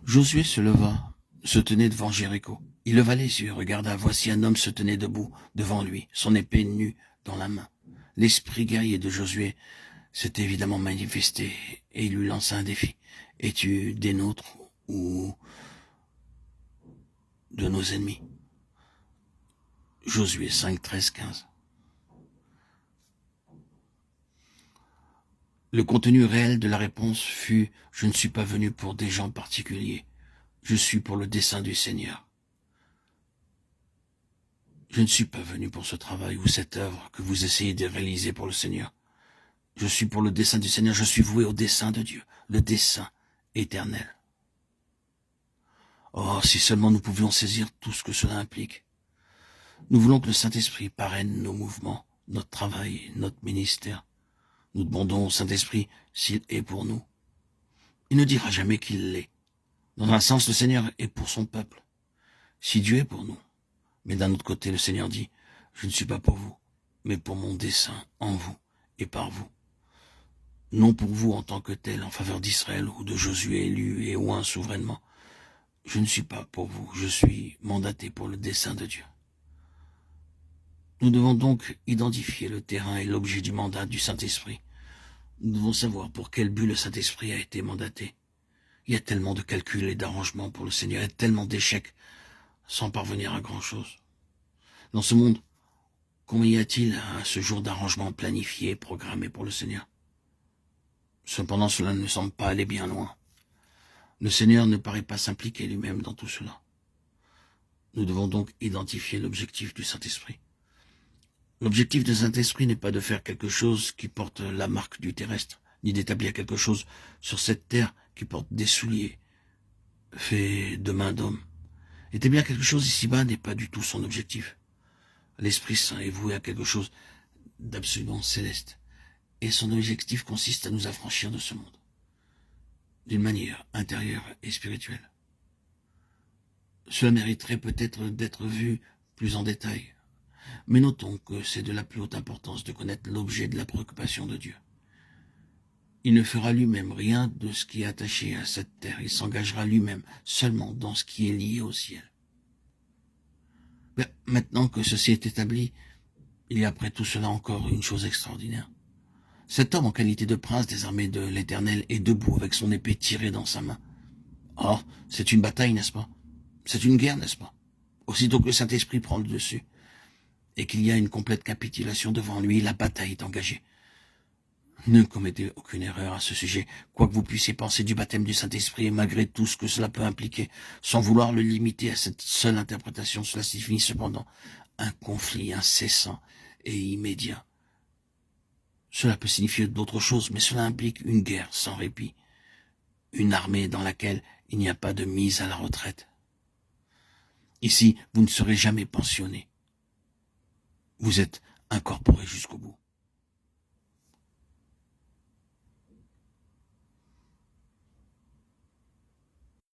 Josué se leva, se tenait devant Jéricho. Il leva les yeux, regarda, voici un homme se tenait debout devant lui, son épée nue dans la main. L'esprit guerrier de Josué s'était évidemment manifesté, et il lui lança un défi. Es-tu des nôtres ou de nos ennemis? Josué 5, 13, 15. Le contenu réel de la réponse fut « Je ne suis pas venu pour des gens particuliers, je suis pour le dessein du Seigneur. Je ne suis pas venu pour ce travail ou cette œuvre que vous essayez de réaliser pour le Seigneur. Je suis pour le dessein du Seigneur, je suis voué au dessein de Dieu, le dessein éternel. » Oh, si seulement nous pouvions saisir tout ce que cela implique. Nous voulons que le Saint-Esprit parraine nos mouvements, notre travail, notre ministère. Nous demandons au Saint-Esprit s'il est pour nous. Il ne dira jamais qu'il l'est. Dans un sens, le Seigneur est pour son peuple. Si Dieu est pour nous. Mais d'un autre côté, le Seigneur dit, je ne suis pas pour vous, mais pour mon dessein en vous et par vous. Non pour vous en tant que tel, en faveur d'Israël ou de Josué élu et oint souverainement. Je ne suis pas pour vous, je suis mandaté pour le dessein de Dieu. Nous devons donc identifier le terrain et l'objet du mandat du Saint-Esprit. Nous devons savoir pour quel but le Saint-Esprit a été mandaté. Il y a tellement de calculs et d'arrangements pour le Seigneur, il y a tellement d'échecs sans parvenir à grand-chose. Dans ce monde, combien y a-t-il à ce jour d'arrangements planifiés, programmés pour le Seigneur? Cependant, cela ne semble pas aller bien loin. Le Seigneur ne paraît pas s'impliquer lui-même dans tout cela. Nous devons donc identifier l'objectif du Saint-Esprit. L'objectif du Saint-Esprit n'est pas de faire quelque chose qui porte la marque du terrestre, ni d'établir quelque chose sur cette terre qui porte des souliers faits de main d'homme. Établir quelque chose ici-bas n'est pas du tout son objectif. L'Esprit Saint est voué à quelque chose d'absolument céleste, et son objectif consiste à nous affranchir de ce monde, d'une manière intérieure et spirituelle. Cela mériterait peut-être d'être vu plus en détail, mais notons que c'est de la plus haute importance de connaître l'objet de la préoccupation de Dieu. Il ne fera lui-même rien de ce qui est attaché à cette terre, il s'engagera lui-même seulement dans ce qui est lié au ciel. Mais maintenant que ceci est établi, il y a après tout cela encore une chose extraordinaire. Cet homme en qualité de prince des armées de l'Éternel est debout avec son épée tirée dans sa main. Oh, c'est une bataille, n'est-ce pas? C'est une guerre, n'est-ce pas? Aussitôt que le Saint-Esprit prend le dessus et qu'il y a une complète capitulation devant lui, la bataille est engagée. Ne commettez aucune erreur à ce sujet, quoi que vous puissiez penser du baptême du Saint-Esprit et malgré tout ce que cela peut impliquer, sans vouloir le limiter à cette seule interprétation, cela signifie cependant un conflit incessant et immédiat. Cela peut signifier d'autres choses, mais cela implique une guerre sans répit, une armée dans laquelle il n'y a pas de mise à la retraite. Ici, vous ne serez jamais pensionné. Vous êtes incorporé jusqu'au bout.